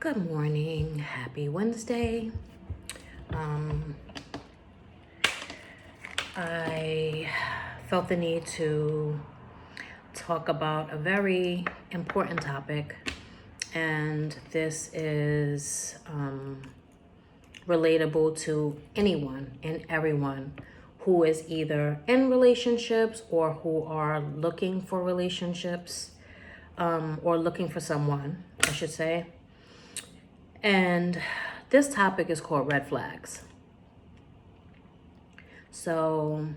Good morning. Happy Wednesday. I felt the need to talk about a very important topic, and this is relatable to anyone and everyone who is either in relationships or who are looking for relationships, or looking for someone, I should say. And this topic is called red flags. So,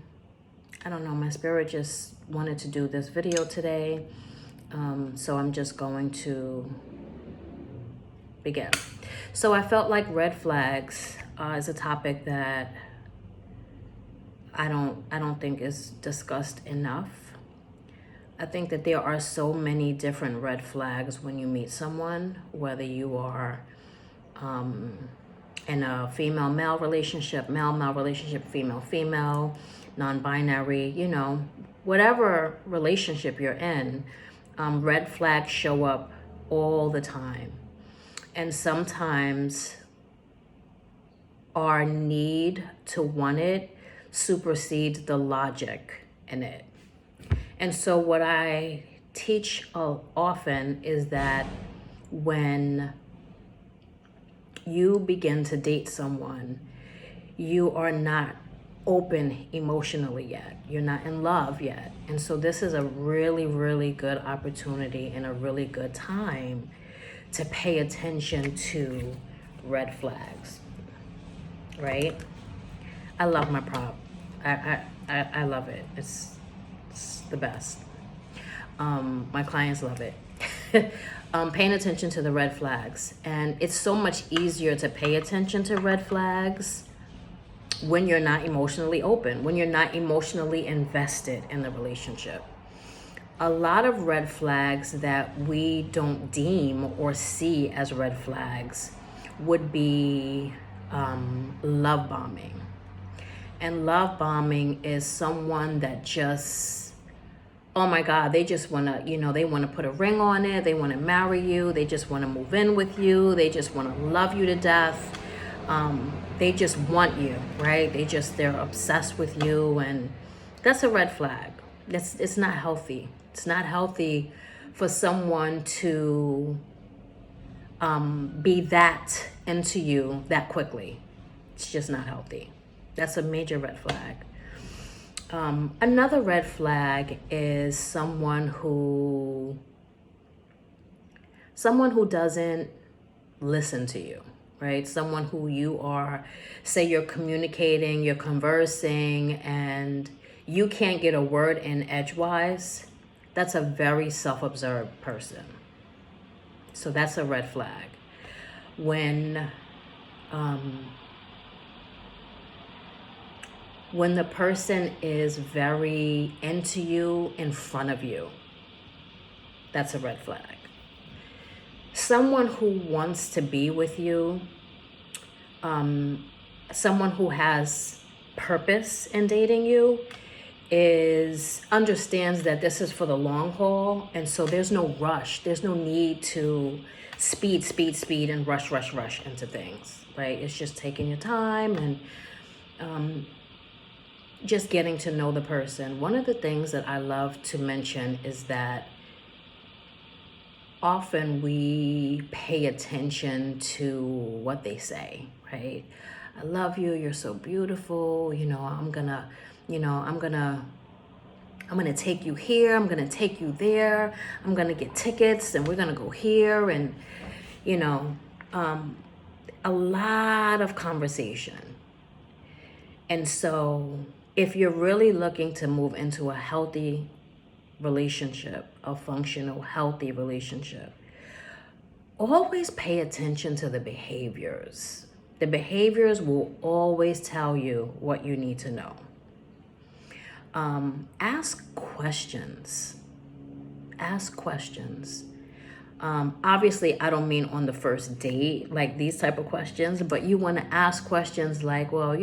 I don't know, my spirit just wanted to do this video today. So I'm just going to begin. So I felt like red flags is a topic that I don't think is discussed enough. I think that there are so many different red flags when you meet someone, whether you are in a female-male relationship, male-male relationship, female-female, non-binary, whatever relationship you're in, red flags show up all the time. And sometimes our need to want it supersedes the logic in it. And so what I teach often is that when you begin to date someone, you are not open emotionally yet. You're not in love yet. And so this is a really, really good opportunity and a really good time to pay attention to red flags, right? I love my prop. I love it. It's the best. My clients love it. Paying attention to the red flags. And it's so much easier to pay attention to red flags when you're not emotionally open, when you're not emotionally invested in the relationship. A lot of red flags that we don't deem or see as red flags would be love bombing. And love bombing is someone that just, oh my God, they just want to, they want to put a ring on it. They want to marry you. They just want to move in with you. They just want to love you to death. They just want you, right? They're obsessed with you. And that's a red flag. It's not healthy. It's not healthy for someone to be that into you that quickly. It's just not healthy. That's a major red flag. Another red flag is someone who doesn't listen to you, right? Someone who you are, say you're communicating, you're conversing, and you can't get a word in edgewise. That's a very self-absorbed person. So that's a red flag. When the person is very into you in front of you, that's a red flag. Someone who wants to be with you, someone who has purpose in dating you, understands that this is for the long haul, and so there's no rush. There's no need to speed, and rush into things, right? It's just taking your time and just getting to know the person. One of the things that I love to mention is that often we pay attention to what they say, right? I love you, you're so beautiful, I'm gonna take you here, I'm gonna take you there, I'm gonna get tickets and we're gonna go here, and a lot of conversation. And so if you're really looking to move into a healthy relationship, a functional, healthy relationship, always pay attention to the behaviors. The behaviors will always tell you what you need to know. Ask questions. Obviously, I don't mean on the first date, like these type of questions, but you want to ask questions like, well,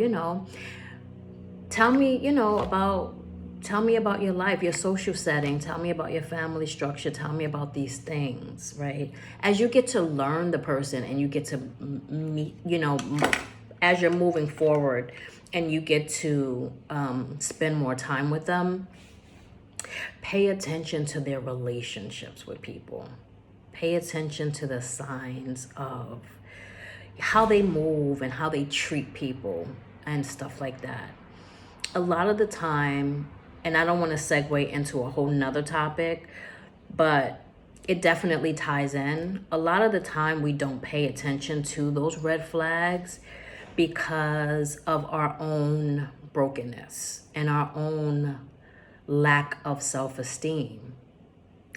tell me, about tell me about your life, your social setting. Tell me about your family structure. Tell me about these things, right? As you get to learn the person and you get to meet, as you're moving forward and you get to spend more time with them, pay attention to their relationships with people. Pay attention to the signs of how they move and how they treat people and stuff like that. A lot of the time, and I don't want to segue into a whole nother topic, but it definitely ties in. A lot of the time we don't pay attention to those red flags because of our own brokenness and our own lack of self-esteem.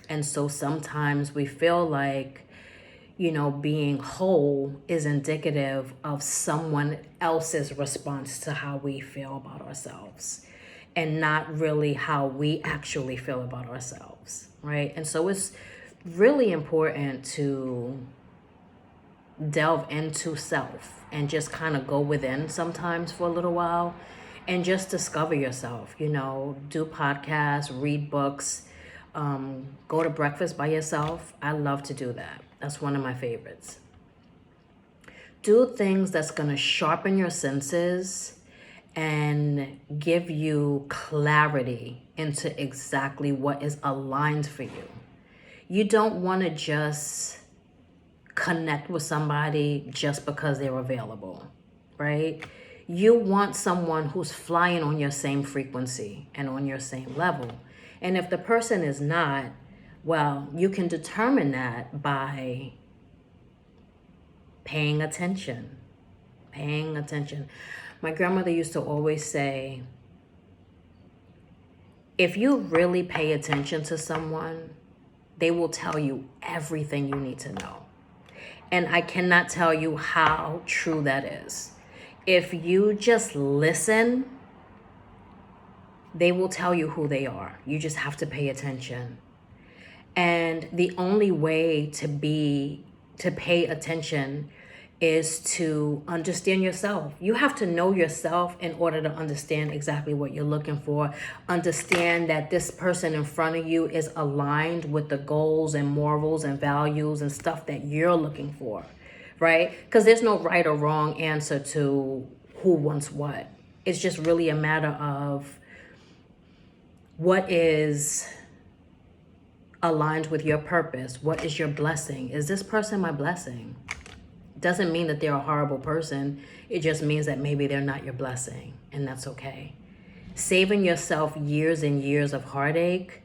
And so sometimes we feel like, being whole is indicative of someone else's response to how we feel about ourselves and not really how we actually feel about ourselves, right? And so it's really important to delve into self and just kind of go within sometimes for a little while and just discover yourself, do podcasts, read books, go to breakfast by yourself. I love to do that. That's one of my favorites. Do things that's going to sharpen your senses and give you clarity into exactly what is aligned for you. You don't want to just connect with somebody just because they're available, right? You want someone who's flying on your same frequency and on your same level. And if the person is not, well, you can determine that by paying attention. Paying attention. My grandmother used to always say, if you really pay attention to someone, they will tell you everything you need to know. And I cannot tell you how true that is. If you just listen, they will tell you who they are. You just have to pay attention. And the only way to pay attention is to understand yourself. You have to know yourself in order to understand exactly what you're looking for. Understand that this person in front of you is aligned with the goals and morals and values and stuff that you're looking for, right? Because there's no right or wrong answer to who wants what. It's just really a matter of what is aligned with your purpose. What is your blessing? Is this person my blessing? Doesn't mean that they're a horrible person. It just means that maybe they're not your blessing, and that's okay. Saving yourself years and years of heartache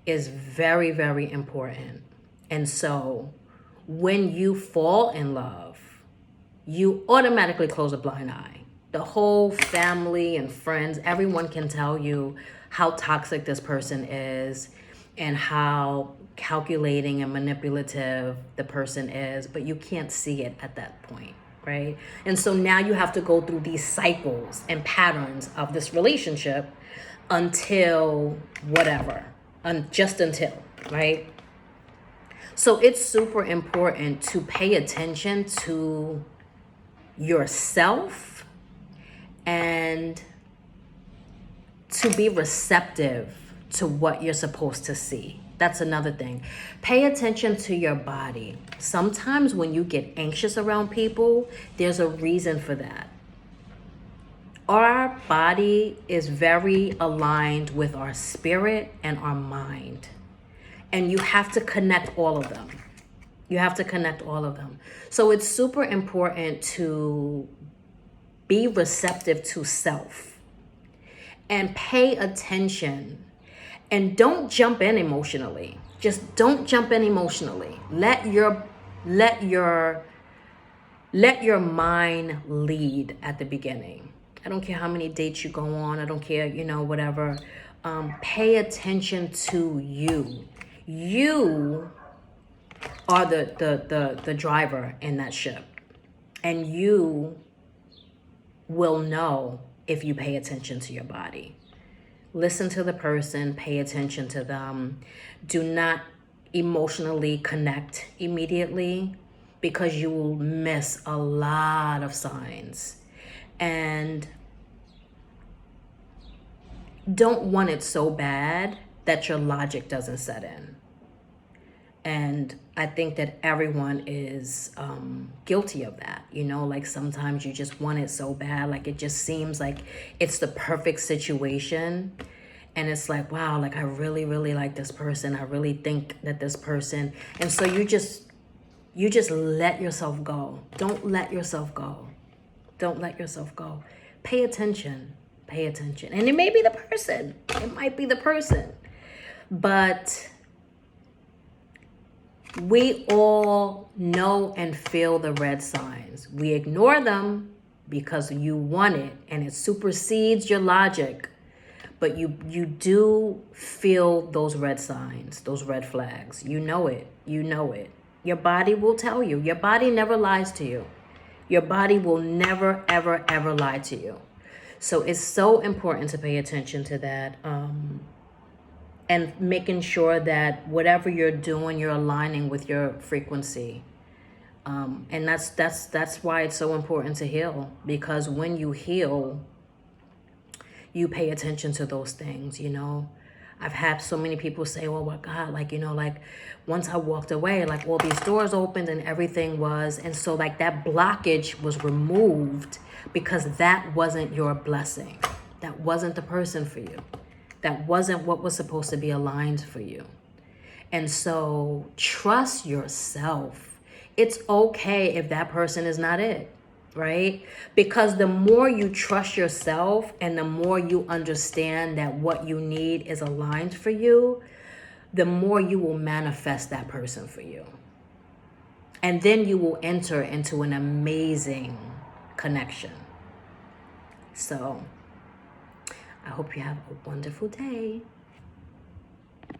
is very, very important. And so when you fall in love, you automatically close a blind eye. The whole family and friends, everyone can tell you how toxic this person is and how calculating and manipulative the person is, but you can't see it at that point, right? And so now you have to go through these cycles and patterns of this relationship until whatever, just until, right? So it's super important to pay attention to yourself and to be receptive to what you're supposed to see. That's another thing. Pay attention to your body. Sometimes when you get anxious around people, there's a reason for that. Our body is very aligned with our spirit and our mind. And you have to connect all of them. You have to connect all of them. So it's super important to be receptive to self and pay attention. And don't jump in emotionally. Just don't jump in emotionally. Let your mind lead at the beginning. I don't care how many dates you go on. I don't care, whatever. Pay attention to you. You are the driver in that ship. And you will know if you pay attention to your body. Listen to the person, pay attention to them. Do not emotionally connect immediately because you will miss a lot of signs. And don't want it so bad that your logic doesn't set in. And I think that everyone is guilty of that. You know, like sometimes you just want it so bad, like it just seems like it's the perfect situation. And it's like, wow, like I really, really like this person. I really think that this person. And so you just let yourself go. Don't let yourself go. Don't let yourself go. Pay attention. Pay attention. And it may be the person. It might be the person. But we all know and feel the red signs. We ignore them because you want it and it supersedes your logic. But you do feel those red signs, those red flags. You know it. You know it. Your body will tell you. Your body never lies to you. Your body will never, ever, ever lie to you. So it's so important to pay attention to that. And making sure that whatever you're doing, you're aligning with your frequency. And that's why it's so important to heal. Because when you heal, you pay attention to those things, you know. I've had so many people say, oh my God, like, you know, like once I walked away, like all these doors opened and everything was. And so like that blockage was removed because that wasn't your blessing. That wasn't the person for you. That wasn't what was supposed to be aligned for you. And so trust yourself. It's okay if that person is not it, right? Because the more you trust yourself and the more you understand that what you need is aligned for you, the more you will manifest that person for you. And then you will enter into an amazing connection. So I hope you have a wonderful day.